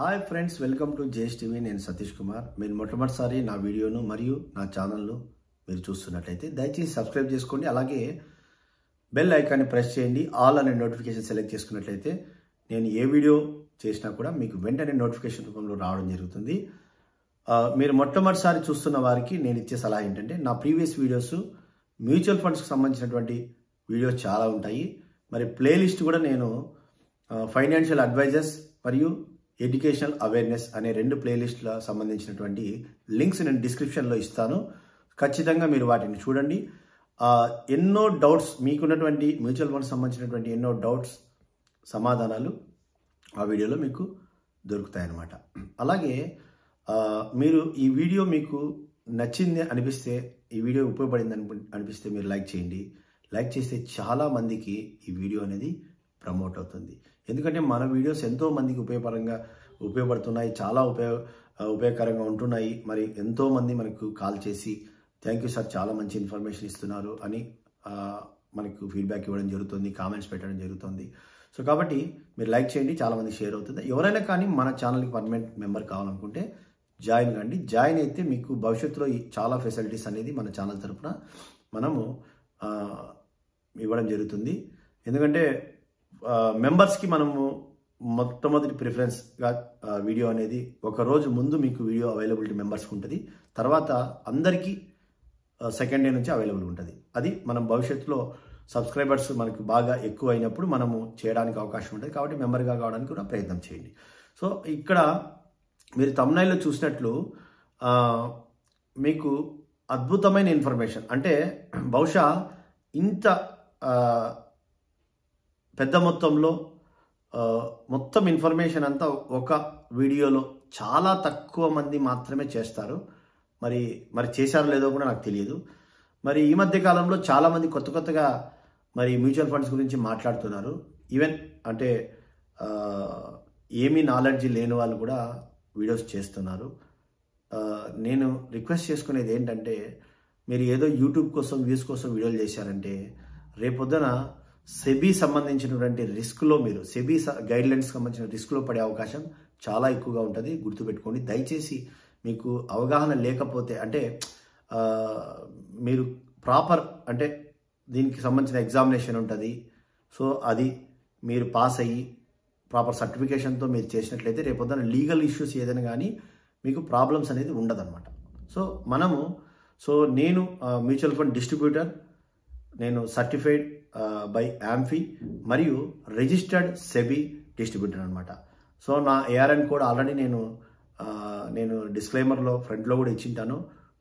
Hi friends, welcome to JS TV. నేను సతీష్ కుమార్. మీరు మొట్టమొదటిసారి నా వీడియోను మరియు నా ఛానల్ను మీరు చూస్తున్నట్లయితే దయచేసి సబ్స్క్రైబ్ చేసుకోండి. అలాగే బెల్ ఐకాన్ని ప్రెస్ చేయండి. ఆల్ అనే నోటిఫికేషన్ సెలెక్ట్ చేసుకున్నట్లయితే నేను ఏ వీడియో చేసినా కూడా మీకు వెంటనే నోటిఫికేషన్ రూపంలో రావడం జరుగుతుంది. మీరు మొట్టమొదటిసారి చూస్తున్న వారికి నేను ఇచ్చే సలహా ఏంటంటే, నా ప్రీవియస్ వీడియోస్ మ్యూచువల్ ఫండ్స్కి సంబంధించినటువంటి వీడియోస్ చాలా ఉంటాయి. మరి ప్లేలిస్ట్ కూడా నేను ఫైనాన్షియల్ అడ్వైజర్స్ మరియు ఎడ్యుకేషనల్ అవేర్నెస్ అనే రెండు ప్లేలిస్ట్ల సంబంధించినటువంటి లింక్స్ నేను డిస్క్రిప్షన్లో ఇస్తాను. ఖచ్చితంగా మీరు వాటిని చూడండి. ఎన్నో డౌట్స్ మీకున్నటువంటి మ్యూచువల్ ఫండ్స్ సంబంధించినటువంటి ఎన్నో డౌట్స్ సమాధానాలు ఆ వీడియోలో మీకు దొరుకుతాయన్నమాట. అలాగే మీరు ఈ వీడియో మీకు నచ్చింది అనిపిస్తే, ఈ వీడియో ఉపయోగపడింది అనిపిస్తే మీరు లైక్ చేయండి. లైక్ చేస్తే చాలా మందికి ఈ వీడియో అనేది ప్రమోట్ అవుతుంది. ఎందుకంటే మన వీడియోస్ ఎంతో మందికి ఉపయోగపడుతున్నాయి, చాలా ఉపయోగకరంగా ఉంటున్నాయి. మరి ఎంతో మంది మనకు కాల్ చేసి థ్యాంక్ యూ సార్, చాలా మంచి ఇన్ఫర్మేషన్ ఇస్తున్నారు అని మనకు ఫీడ్బ్యాక్ ఇవ్వడం జరుగుతుంది, కామెంట్స్ పెట్టడం జరుగుతుంది. సో కాబట్టి మీరు లైక్ చేయండి, చాలా మంది షేర్ అవుతుంది. ఎవరైనా కానీ మన ఛానల్కి పర్మనెంట్ మెంబర్ కావాలనుకుంటే జాయిన్ కండి. జాయిన్ అయితే మీకు భవిష్యత్తులో చాలా ఫెసిలిటీస్ అనేది మన ఛానల్ తరఫున మనము ఇవ్వడం జరుగుతుంది. ఎందుకంటే మెంబర్స్కి మనము మొట్టమొదటి ప్రిఫరెన్స్గా వీడియో అనేది ఒక రోజు ముందు మీకు వీడియో అవైలబిలిటీ మెంబర్స్కి ఉంటుంది. తర్వాత అందరికీ సెకండ్ డే నుంచి అవైలబుల్ ఉంటుంది. అది మనం భవిష్యత్తులో సబ్స్క్రైబర్స్ మనకు బాగా ఎక్కువ అయినప్పుడు మనము చేయడానికి అవకాశం ఉంటుంది. కాబట్టి మెంబర్గా కావడానికి కూడా ప్రయత్నం చేయండి. సో ఇక్కడ మీరు thumbnail లో చూసినట్లు మీకు అద్భుతమైన ఇన్ఫర్మేషన్, అంటే బహుశా ఇంత పెద్ద మొత్తంలో మొత్తం ఇన్ఫర్మేషన్ అంతా ఒక వీడియోలో చాలా తక్కువ మంది మాత్రమే చేస్తారు. మరి చేశారో లేదో కూడా నాకు తెలియదు. మరి ఈ మధ్య కాలంలో చాలామంది కొత్తగా మరి మ్యూచువల్ ఫండ్స్ గురించి మాట్లాడుతున్నారు. ఈవెన్ అంటే ఏమీ నాలెడ్జ్ లేని వాళ్ళు కూడా వీడియోస్ చేస్తున్నారు. నేను రిక్వెస్ట్ చేసుకునేది ఏంటంటే, మీరు ఏదో యూట్యూబ్ కోసం వ్యూస్ కోసం వీడియోలు చేశారంటే రేపొద్దున సెబీ సంబంధించినటువంటి రిస్క్లో, మీరు సెబీ గైడ్లైన్స్ సంబంధించిన రిస్క్లో పడే అవకాశం చాలా ఎక్కువగా ఉంటుంది. గుర్తుపెట్టుకోండి. దయచేసి మీకు అవగాహన లేకపోతే, అంటే మీరు ప్రాపర్, అంటే దీనికి సంబంధించిన ఎగ్జామినేషన్ ఉంటుంది. సో అది మీరు పాస్ అయ్యి ప్రాపర్ సర్టిఫికేషన్తో మీరు చేసినట్లయితే రేపొద్దున లీగల్ ఇష్యూస్ ఏదైనా కానీ మీకు ప్రాబ్లమ్స్ అనేది ఉండదన్నమాట. సో నేను మ్యూచువల్ ఫండ్ డిస్ట్రిబ్యూటర్, నేను సర్టిఫైడ్ బై AMFI మరియు రిజిస్టర్డ్ సెబీ డిస్ట్రిబ్యూటర్ అనమాట. సో నా ARN కోడ్ ఆల్రెడీ నేను డిస్క్లైమర్లో ఫ్రంట్లో కూడా ఇచ్చింటాను,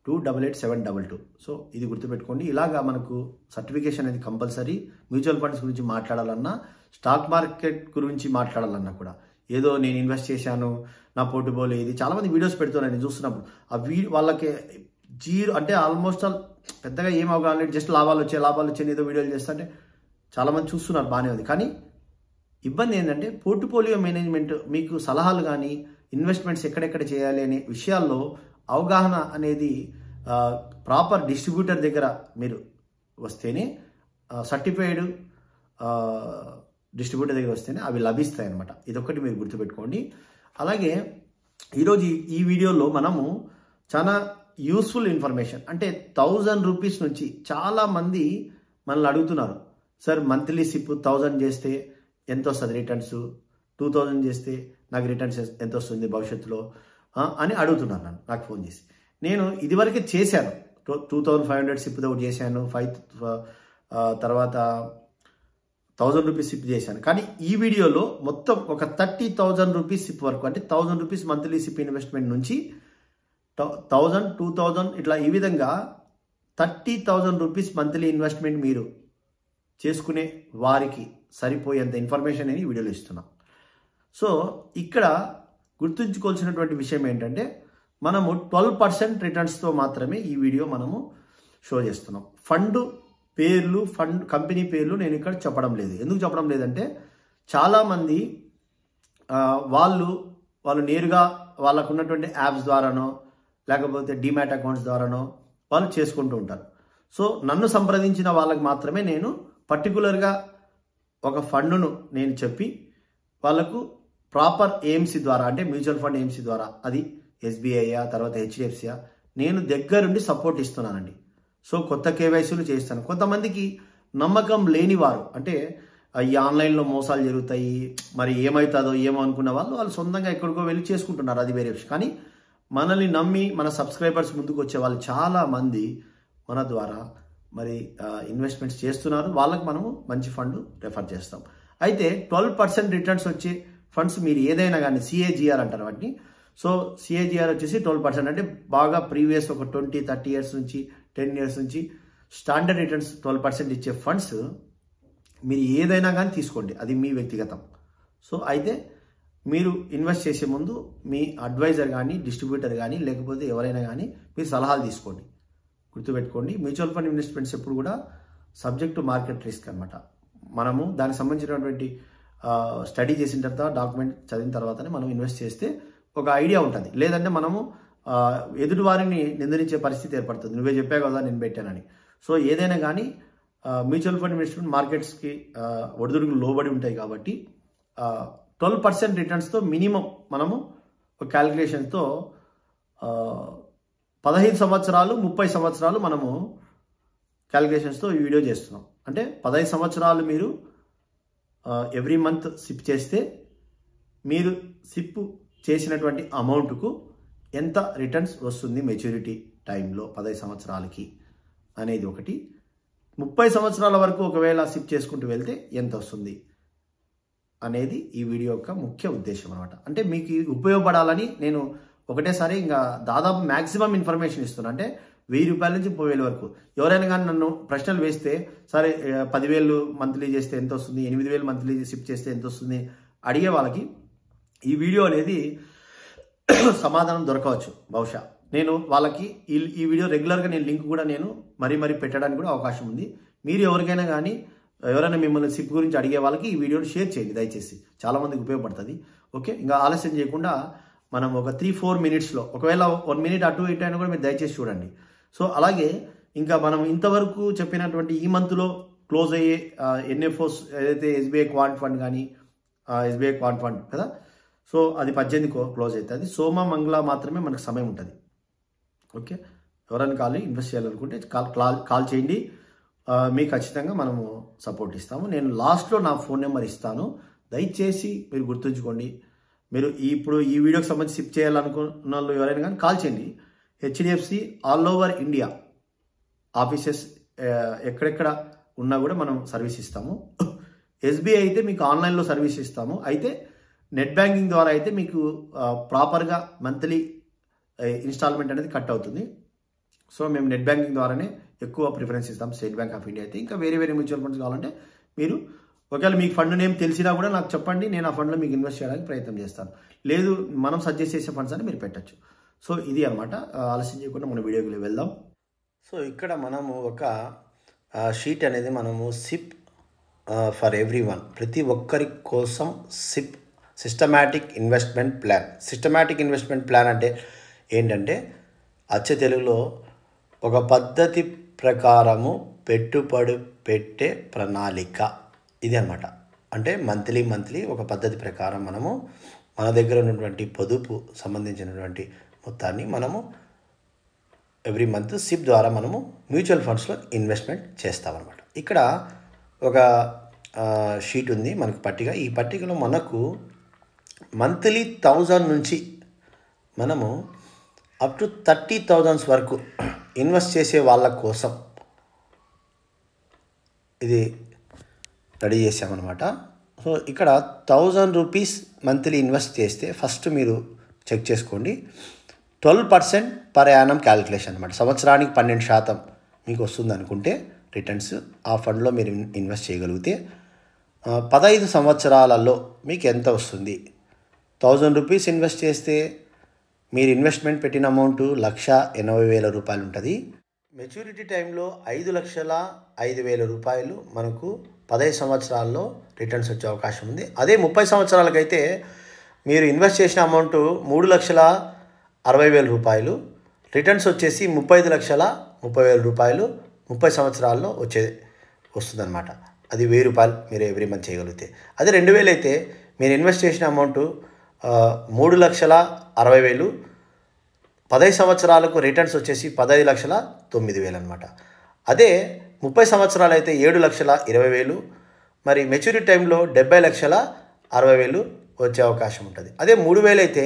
288722. సో ఇది గుర్తుపెట్టుకోండి. ఇలాగా మనకు సర్టిఫికేషన్ అనేది కంపల్సరీ. మ్యూచువల్ ఫండ్స్ గురించి మాట్లాడాలన్నా, స్టాక్ మార్కెట్ గురించి మాట్లాడాలన్నా కూడా, ఏదో నేను ఇన్వెస్ట్ చేశాను నా పోర్ట్ఫోలియో ఇది, చాలామంది వీడియోస్ పెడుతున్నాను నేను చూస్తున్నప్పుడు. వాళ్ళకి జీరో, అంటే ఆల్మోస్ట్ ఆల్ పెద్దగా ఏం అవగాహన లేదు. జస్ట్ లాభాలు వచ్చాయి ఏదో వీడియోలు చేస్తుంటే చాలామంది చూస్తున్నారు, బాగానే ఉంది. కానీ ఇబ్బంది ఏంటంటే పోర్ట్ఫోలియో మేనేజ్మెంట్, మీకు సలహాలు కానీ ఇన్వెస్ట్మెంట్స్ ఎక్కడెక్కడ చేయాలి అనే విషయాల్లో అవగాహన అనేది ప్రాపర్ డిస్ట్రిబ్యూటర్ దగ్గర మీరు వస్తేనే, సర్టిఫైడ్ డిస్ట్రిబ్యూటర్ దగ్గర వస్తేనే అవి లభిస్తాయి అన్నమాట. ఇదొక్కటి మీరు గుర్తుపెట్టుకోండి. అలాగే ఈరోజు ఈ వీడియోలో మనము చాలా యూస్ఫుల్ ఇన్ఫర్మేషన్, అంటే 1000 రూపీస్ నుంచి చాలామంది మనల్ని అడుగుతున్నారు, సార్ మంత్లీ సిప్ 1000 చేస్తే ఎంత వస్తుంది రిటర్న్స్, 2000 చేస్తే నాకు రిటర్న్స్ ఎంత వస్తుంది భవిష్యత్తులో అని అడుగుతున్నారు నాకు ఫోన్ చేసి. నేను ఇదివరకే చేశాను, 2500 సిప్ ఒకటి చేశాను, తర్వాత 1000 రూపీస్ సిప్ చేశాను. కానీ ఈ వీడియోలో మొత్తం ఒక 30,000 రూపీస్ సిప్ వరకు, అంటే 1000 రూపీస్ మంత్లీ సిప్ ఇన్వెస్ట్మెంట్ నుంచి 1000, 2000 ఇట్లా ఈ విధంగా 30,000 రూపీస్ మంత్లీ ఇన్వెస్ట్మెంట్ మీరు చేసుకునే వారికి సరిపోయేంత ఇన్ఫర్మేషన్ అని వీడియోలో ఇస్తున్నాం. సో ఇక్కడ గుర్తుంచుకోవాల్సినటువంటి విషయం ఏంటంటే, మనము 12% రిటర్న్స్తో మాత్రమే ఈ వీడియో మనము షో చేస్తున్నాం. ఫండ్ కంపెనీ పేర్లు నేను ఇక్కడ చెప్పడం లేదు. ఎందుకు చెప్పడం లేదంటే, చాలామంది వాళ్ళు నేరుగా వాళ్ళకు ఉన్నటువంటి యాప్స్ ద్వారానో లేకపోతే డిమాట్ అకౌంట్స్ ద్వారానో వాళ్ళు చేసుకుంటూ ఉంటారు. సో నన్ను సంప్రదించిన వాళ్ళకి మాత్రమే నేను పర్టికులర్గా ఒక ఫండ్ను నేను చెప్పి వాళ్ళకు ప్రాపర్ ఏఎంసీ ద్వారా అంటే మ్యూచువల్ ఫండ్ ఏఎంసీ ద్వారా అది ఎస్బీఐయా తర్వాత హెచ్డిఎఫ్సియా నేను దగ్గరుండి సపోర్ట్ ఇస్తున్నానండి. సో కొత్త కేవైసీలు చేస్తాను. కొంతమందికి నమ్మకం లేని వారు అంటే ఈ ఆన్లైన్లో మోసాలు జరుగుతాయి మరి ఏమవుతుందో ఏమో అనుకున్న వాళ్ళు సొంతంగా ఎక్కడికో వెళ్ళి చేసుకుంటున్నారు, అది వేరే విషయం. కానీ మనల్ని నమ్మి మన సబ్స్క్రైబర్స్ ముందుకు వచ్చే వాళ్ళు చాలామంది మన ద్వారా మరి ఇన్వెస్ట్మెంట్స్ చేస్తున్నారు. వాళ్ళకి మనము మంచి ఫండ్ రెఫర్ చేస్తాం. అయితే 12% రిటర్న్స్ వచ్చే ఫండ్స్ మీరు ఏదైనా కానీ సిఏజిఆర్ అంటారు వాటిని. సో సిఏజిఆర్ వచ్చేసి 12% అంటే బాగా ప్రీవియస్ ఒక 20-30 ఇయర్స్ నుంచి 10 ఇయర్స్ నుంచి స్టాండర్డ్ రిటర్న్స్ 12% ఇచ్చే ఫండ్స్ మీరు ఏదైనా కానీ తీసుకోండి, అది మీ వ్యక్తిగతం. సో అయితే మీరు ఇన్వెస్ట్ చేసే ముందు మీ అడ్వైజర్ కానీ డిస్ట్రిబ్యూటర్ కానీ లేకపోతే ఎవరైనా కానీ మీరు సలహాలు తీసుకోండి. గుర్తుపెట్టుకోండి, మ్యూచువల్ ఫండ్ ఇన్వెస్ట్మెంట్స్ ఎప్పుడు కూడా సబ్జెక్ట్ టు మార్కెట్ రిస్క్ అనమాట. మనము దానికి సంబంధించినటువంటి స్టడీ చేసిన తర్వాత డాక్యుమెంట్ చదివిన తర్వాతనే మనం ఇన్వెస్ట్ చేస్తే ఒక ఐడియా ఉంటుంది. లేదంటే మనము ఎదుటి వారిని నిందించే పరిస్థితి ఏర్పడుతుంది, నువ్వే చెప్పావు కదా నేను పెట్టానని. సో ఏదైనా కానీ మ్యూచువల్ ఫండ్ ఇన్వెస్ట్మెంట్ మార్కెట్స్కి ఒడిదుడుకులు లోబడి ఉంటాయి కాబట్టి 12% రిటర్న్స్తో మినిమం మనము ఒక క్యాలిక్యులేషన్తో 15 సంవత్సరాలు 30 సంవత్సరాలు మనము క్యాలిక్యులేషన్స్తో ఈ వీడియో చేస్తున్నాం. అంటే 15 సంవత్సరాలు మీరు ఎవ్రీ మంత్ సిప్ చేస్తే మీరు సిప్ చేసినటువంటి అమౌంట్కు ఎంత రిటర్న్స్ వస్తుంది మెచ్యూరిటీ టైంలో 15 సంవత్సరాలకి అనేది ఒకటి. 30 సంవత్సరాల వరకు ఒకవేళ సిప్ చేసుకుంటూ వెళ్తే ఎంత వస్తుంది అనేది ఈ వీడియో యొక్క ముఖ్య ఉద్దేశం అనమాట. అంటే మీకు ఉపయోగపడాలని నేను ఒకటేసారి ఇంకా దాదాపు మ్యాక్సిమం ఇన్ఫర్మేషన్ ఇస్తున్నాను. అంటే 1000 రూపాయల నుంచి 30,000 వరకు. ఎవరైనా కానీ నన్ను ప్రశ్నలు వేస్తే సరే 10,000 మంత్లీ చేస్తే ఎంత వస్తుంది, 8,000 మంత్లీ సిప్ చేస్తే ఎంత వస్తుంది అడిగే వాళ్ళకి ఈ వీడియో అనేది సమాధానం దొరకవచ్చు బహుశా. నేను వాళ్ళకి ఈ వీడియో రెగ్యులర్గా నేను లింక్ కూడా నేను మరీ పెట్టడానికి కూడా అవకాశం ఉంది. మీరు ఎవరికైనా కానీ ఎవరైనా మిమ్మల్ని సిప్ గురించి అడిగే వాళ్ళకి ఈ వీడియోని షేర్ చేయండి దయచేసి, చాలామందికి ఉపయోగపడుతుంది. ఓకే, ఇంకా ఆలస్యం చేయకుండా మనం ఒక 3-4 మినిట్స్లో ఒకవేళ 1 మినిట్ అటు ఇటు అయినా కూడా మీరు దయచేసి చూడండి. సో అలాగే ఇంకా మనం ఇంతవరకు చెప్పినటువంటి ఈ మంత్లో క్లోజ్ అయ్యే ఎన్ఎఫ్ఓస్ ఏదైతే ఎస్బీఐ క్వాంట్ ఫండ్ కానీ ఎస్బీఐ క్వాంట్ ఫండ్ కదా, సో అది 18 క్లోజ్ అవుతుంది. సోమ మంగళ మాత్రమే మనకు సమయం ఉంటుంది. ఓకే, ఎవరైనా ఇన్వెస్ట్ చేయాలనుకుంటే కాల్ చేయండి, మీకు ఖచ్చితంగా మనము సపోర్ట్ ఇస్తాము. నేను లాస్ట్లో నా ఫోన్ నెంబర్ ఇస్తాను, దయచేసి మీరు గుర్తుంచుకోండి. మీరు ఇప్పుడు ఈ వీడియోకి సంబంధించి సిప్ చేయాలనుకున్న వాళ్ళు ఎవరైనా కానీ కాల్ చేయండి. HDFC all over India offices ఎక్కడెక్కడ ఉన్నా కూడా మనం సర్వీస్ ఇస్తాము. ఎస్బీఐ అయితే మీకు ఆన్లైన్లో సర్వీస్ ఇస్తాము. అయితే నెట్ బ్యాంకింగ్ ద్వారా అయితే మీకు ప్రాపర్గా మంత్లీ ఇన్స్టాల్మెంట్ అనేది కట్ అవుతుంది. సో మేము నెట్ బ్యాంకింగ్ ద్వారానే ఎక్కువ ప్రిఫరెన్స్ ఇస్తాం. స్టేట్ బ్యాంక్ ఆఫ్ ఇండియా అయితే ఇంకా వేరే మ్యూచువల్ ఫండ్స్ కావాలంటే మీరు ఒకవేళ మీకు ఫండ్ నేమ్ తెలిసినా కూడా నాకు చెప్పండి, నేను ఆ ఫండ్లో మీకు ఇన్వెస్ట్ చేయడానికి ప్రయత్నం చేస్తాను. లేదు మనం సజెస్ట్ చేసే ఫండ్స్ అని మీరు పెట్టచ్చు. సో ఇది అనమాట, ఆలస్యం చేయకుండా మన వీడియోకి వెళ్దాం. సో ఇక్కడ మనము ఒక షీట్ అనేది మనము సిప్ ఫర్ ఎవ్రీవన్, ప్రతి ఒక్కరి కోసం SIP systematic investment plan. Systematic investment plan అంటే ఏంటంటే అచ్చ తెలుగులో ఒక పద్ధతి ప్రకారము పెట్టుబడి పెట్టే ప్రణాళిక, ఇది అనమాట. అంటే మంత్లీ ఒక పద్ధతి ప్రకారం మనము మన దగ్గర ఉన్నటువంటి పొదుపు సంబంధించినటువంటి మొత్తాన్ని మనము ఎవ్రీ మంత్ సిప్ ద్వారా మనము మ్యూచువల్ ఫండ్స్లో ఇన్వెస్ట్మెంట్ చేస్తామన్నమాట. ఇక్కడ ఒక షీట్ ఉంది మనకు పట్టిక. ఈ పట్టికలో మనకు మంత్లీ 1000 నుంచి మనము అప్ టు 30,000 వరకు ఇన్వెస్ట్ చేసే వాళ్ళ కోసం ఇది రెడీ చేసామన్నమాట. సో ఇక్కడ 1000 రూపీస్ మంత్లీ ఇన్వెస్ట్ చేస్తే ఫస్ట్ మీరు చెక్ చేసుకోండి, 12% పర్ యానం క్యాలిక్యులేషన్ అనమాట. సంవత్సరానికి 12% మీకు వస్తుంది అనుకుంటే రిటర్న్స్ ఆ ఫండ్లో మీరు ఇన్వెస్ట్ చేయగలిగితే 15 సంవత్సరాలలో మీకు ఎంత వస్తుంది? 1000 రూపీస్ ఇన్వెస్ట్ చేస్తే మీరు ఇన్వెస్ట్మెంట్ పెట్టిన అమౌంట్ 1,80,000 రూపాయలు ఉంటుంది. మెచ్యూరిటీ టైంలో 5,05,000 రూపాయలు మనకు 15 సంవత్సరాల్లో రిటర్న్స్ వచ్చే అవకాశం ఉంది. అదే 30 సంవత్సరాలకైతే మీరు ఇన్వెస్ట్ చేసిన అమౌంట్ 3,60,000 రూపాయలు, రిటర్న్స్ వచ్చేసి 35,30,000 రూపాయలు 30 సంవత్సరాల్లో వస్తుందన్నమాట. అది 1,000 రూపాయలు మీరు ఎవ్రీ మంత్ చేయగలిగితే. అదే 2,000 అయితే మీరు ఇన్వెస్ట్ చేసిన అమౌంట్ 3,60,000, 15 సంవత్సరాలకు రిటర్న్స్ వచ్చేసి 15,09,000 అనమాట. అదే 30 సంవత్సరాలు అయితే 7,20,000, మరి మెచ్యూరిటీ టైంలో 70,60,000 వచ్చే అవకాశం ఉంటుంది. అదే 3,000 అయితే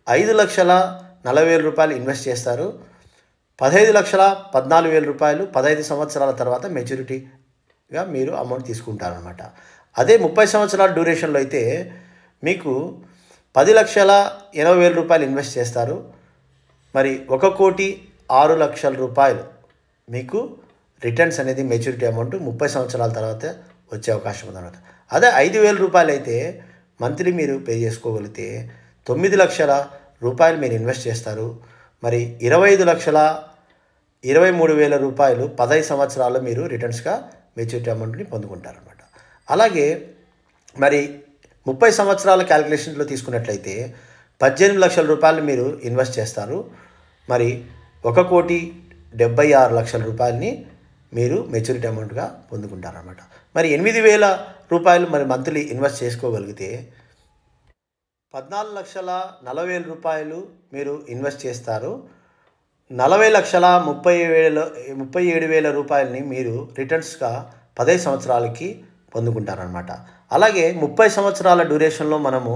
5,40,000 రూపాయలు ఇన్వెస్ట్ చేస్తారు. 15,14,000 రూపాయలు 15 సంవత్సరాల తర్వాత మెచ్యూరిటీగా మీరు అమౌంట్ తీసుకుంటారనమాట. అదే 30 సంవత్సరాల డ్యూరేషన్లో అయితే మీకు 10,80,000 రూపాయలు ఇన్వెస్ట్ చేస్తారు. మరి 1,06,00,000 రూపాయలు మీకు రిటర్న్స్ అనేది మెచ్యూరిటీ అమౌంట్ 30 సంవత్సరాల తర్వాత వచ్చే అవకాశం ఉందన్నమాట. అదే 5,000 రూపాయలు అయితే మంత్లీ మీరు పే చేసుకోగలిగితే 9,00,000 రూపాయలు మీరు ఇన్వెస్ట్ చేస్తారు. మరి 25,23,000 రూపాయలు 15 సంవత్సరాల్లో మీరు రిటర్న్స్గా మెచ్యూరిటీ అమౌంట్ని పొందుకుంటారనమాట. అలాగే మరి 30 సంవత్సరాల క్యాలిక్యులేషన్లో తీసుకున్నట్లయితే 18,00,000 రూపాయలు మీరు ఇన్వెస్ట్ చేస్తారు. మరి 1,76,00,000 రూపాయలని మీరు మెచ్యూరిటీ అమౌంట్గా పొందుకుంటారనమాట. మరి 8,000 రూపాయలు మరి మంత్లీ ఇన్వెస్ట్ చేసుకోగలిగితే 14,40,000 రూపాయలు మీరు ఇన్వెస్ట్ చేస్తారు. 40,37,000 రూపాయలని మీరు రిటర్న్స్గా 15 సంవత్సరాలకి పొందుకుంటారనమాట. అలాగే 30 సంవత్సరాల డ్యూరేషన్లో మనము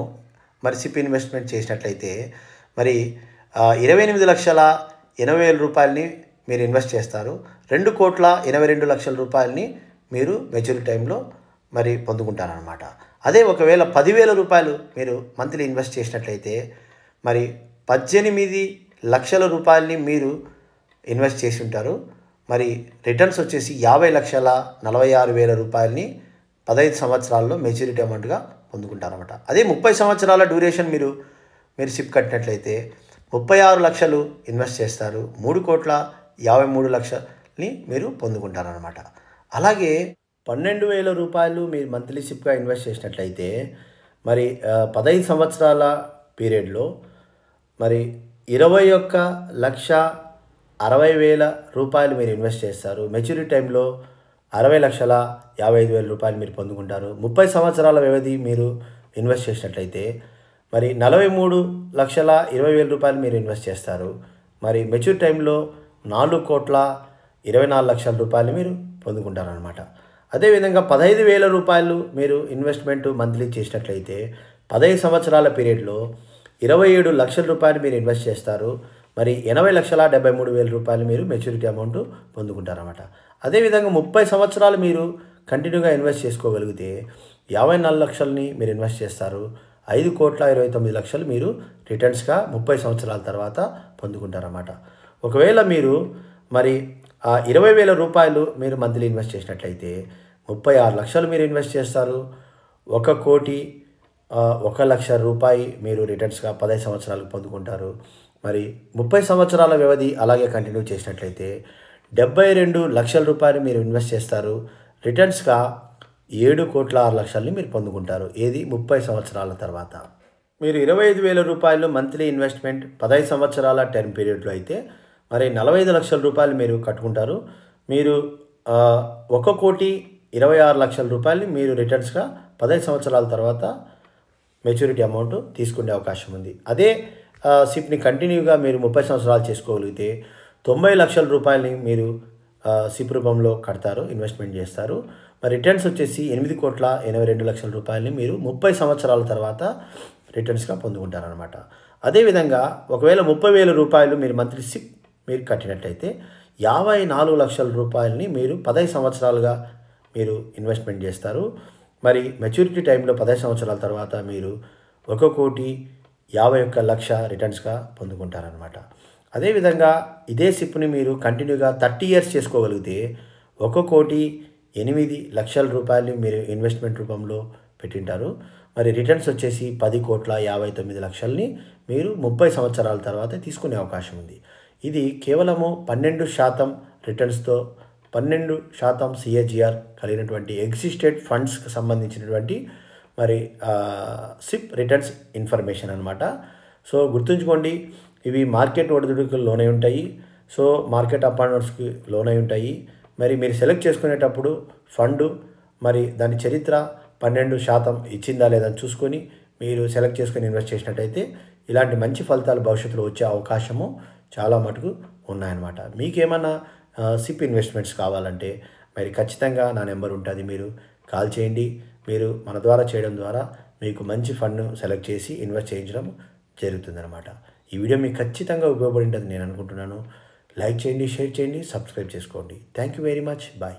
మరి సిప్ ఇన్వెస్ట్మెంట్ చేసినట్లయితే మరి 28,80,000 రూపాయలని మీరు ఇన్వెస్ట్ చేస్తారు. 2,82,00,000 రూపాయలని మీరు మెచ్యూరిటీ టైంలో మరి పొందుకుంటారనమాట. అదే ఒకవేళ 10,000 రూపాయలు మీరు మంత్లీ ఇన్వెస్ట్ చేసినట్లయితే మరి 18,00,000 రూపాయలని మీరు ఇన్వెస్ట్ చేసి ఉంటారు. మరి రిటర్న్స్ వచ్చేసి 50,46,000 రూపాయలని 15 సంవత్సరాల్లో మెచ్యూరిటీ అమౌంట్గా పొందుకుంటారన్నమాట. అదే 30 సంవత్సరాల డ్యూరేషన్ మీరు సిప్ కట్టినట్లయితే 36 లక్షలు ఇన్వెస్ట్ చేస్తారు. 3,53,00,000ని మీరు పొందుకుంటారనమాట. అలాగే 12,000 రూపాయలు మీరు మంత్లీ సిప్గా ఇన్వెస్ట్ చేసినట్లయితే మరి 15 సంవత్సరాల పీరియడ్లో మరి 21,60,000 రూపాయలు మీరు ఇన్వెస్ట్ చేస్తారు. మెచ్యూరిటీ టైంలో 60,55,000 రూపాయలు మీరు పొందుకుంటారు. 30 సంవత్సరాల వ్యవధి మీరు ఇన్వెస్ట్ చేసినట్లయితే మరి 43,20,000 రూపాయలు మీరు ఇన్వెస్ట్ చేస్తారు. మరి మెచ్యూరిటీ టైంలో 4,24,00,000 రూపాయలు మీరు పొందుకుంటారనమాట. అదేవిధంగా 15,000 రూపాయలు మీరు ఇన్వెస్ట్మెంట్ మంత్లీ చేసినట్లయితే 15 సంవత్సరాల పీరియడ్లో 27 లక్షల రూపాయలు మీరు ఇన్వెస్ట్ చేస్తారు. మరి 80,73,000 రూపాయలు మీరు మెచ్యూరిటీ అమౌంట్ పొందుకుంటారన్నమాట. అదేవిధంగా 30 సంవత్సరాలు మీరు కంటిన్యూగా ఇన్వెస్ట్ చేసుకోగలిగితే 54 లక్షలని మీరు ఇన్వెస్ట్ చేస్తారు. 5,29,00,000 మీరు రిటర్న్స్గా 30 సంవత్సరాల తర్వాత పొందుకుంటారన్నమాట. ఒకవేళ మీరు మరి 20,000 రూపాయలు మీరు మంత్లీ ఇన్వెస్ట్ చేసినట్లయితే 36 లక్షలు మీరు ఇన్వెస్ట్ చేస్తారు. 1,01,00,000 రూపాయి మీరు రిటర్న్స్గా 15 సంవత్సరాలకు పొందుకుంటారు. మరి 30 సంవత్సరాల వ్యవధి అలాగే కంటిన్యూ చేసినట్లయితే 72 లక్షల రూపాయలు మీరు ఇన్వెస్ట్ చేస్తారు. రిటర్న్స్గా 7,06,00,000ని మీరు పొందుకుంటారు. ఏది 30 సంవత్సరాల తర్వాత. మీరు 25,000 రూపాయలు మంత్లీ ఇన్వెస్ట్మెంట్ 15 సంవత్సరాల టర్మ్ పీరియడ్లో అయితే మరి 45 లక్షల రూపాయలు మీరు కట్టుకుంటారు. మీరు 1,26,00,000 రూపాయలని మీరు రిటర్న్స్గా 15 సంవత్సరాల తర్వాత మెచ్యూరిటీ అమౌంట్ తీసుకునే అవకాశం ఉంది. అదే సిప్ని కంటిన్యూగా మీరు 30 సంవత్సరాలు చేసుకోగలిగితే 90 లక్షల రూపాయలని మీరు సిప్ రూపంలో కడతారు, ఇన్వెస్ట్మెంట్ చేస్తారు. మరి రిటర్న్స్ వచ్చేసి 8,82,00,000 రూపాయలని మీరు 30 సంవత్సరాల తర్వాత రిటర్న్స్గా పొందుకుంటారనమాట. అదేవిధంగా ఒకవేళ 30,000 రూపాయలు మీరు మంత్లీ సిప్ మీరు కట్టినట్లయితే 54 లక్షల రూపాయలని మీరు 15 సంవత్సరాలుగా మీరు ఇన్వెస్ట్మెంట్ చేస్తారు. మరి మెచ్యూరిటీ టైంలో 15 సంవత్సరాల తర్వాత మీరు 1,51,00,000 రిటర్న్స్గా పొందుకుంటారనమాట. అదేవిధంగా ఇదే సిప్ని మీరు కంటిన్యూగా 30 ఇయర్స్ చేసుకోగలిగితే 1,08,00,000 రూపాయలు మీరు ఇన్వెస్ట్మెంట్ రూపంలో పెట్టింటారు. మరి రిటర్న్స్ వచ్చేసి 10,59,00,000ని మీరు 30 సంవత్సరాల తర్వాత తీసుకునే అవకాశం ఉంది. ఇది కేవలము 12% రిటర్న్స్తో 12% CAGR కలిగినటువంటి ఎగ్జిస్టెడ్ ఫండ్స్కి సంబంధించినటువంటి మరి సిప్ రిటర్న్స్ ఇన్ఫర్మేషన్ అనమాట. సో గుర్తుంచుకోండి, ఇవి మార్కెట్ ఒడిదుడుకులు లోనై ఉంటాయి. సో మార్కెట్ అప్ అండ్ డౌన్స్కి లోనై ఉంటాయి. మరి మీరు సెలెక్ట్ చేసుకునేటప్పుడు ఫండ్ మరి దాని చరిత్ర 12% ఇచ్చిందా లేదని చూసుకొని మీరు సెలెక్ట్ చేసుకొని ఇన్వెస్ట్ చేసినట్టయితే ఇలాంటి మంచి ఫలితాలు భవిష్యత్తులో వచ్చే అవకాశము చాలా మటుకు ఉన్నాయన్నమాట. మీకేమన్నా సిప్ ఇన్వెస్ట్మెంట్స్ కావాలంటే మరి ఖచ్చితంగా నా నెంబర్ ఉంటుంది, మీరు కాల్ చేయండి. మీరు మన ద్వారా చేయడం ద్వారా మీకు మంచి ఫండ్ను సెలెక్ట్ చేసి ఇన్వెస్ట్ చేయించడం జరుగుతుందన్నమాట. ఈ వీడియో మీకు ఖచ్చితంగా ఉపయోగపడి ఉంటుందని నేను అనుకుంటున్నాను. లైక్ చేయండి, షేర్ చేయండి, సబ్స్క్రైబ్ చేసుకోండి. Thank you very much. Bye.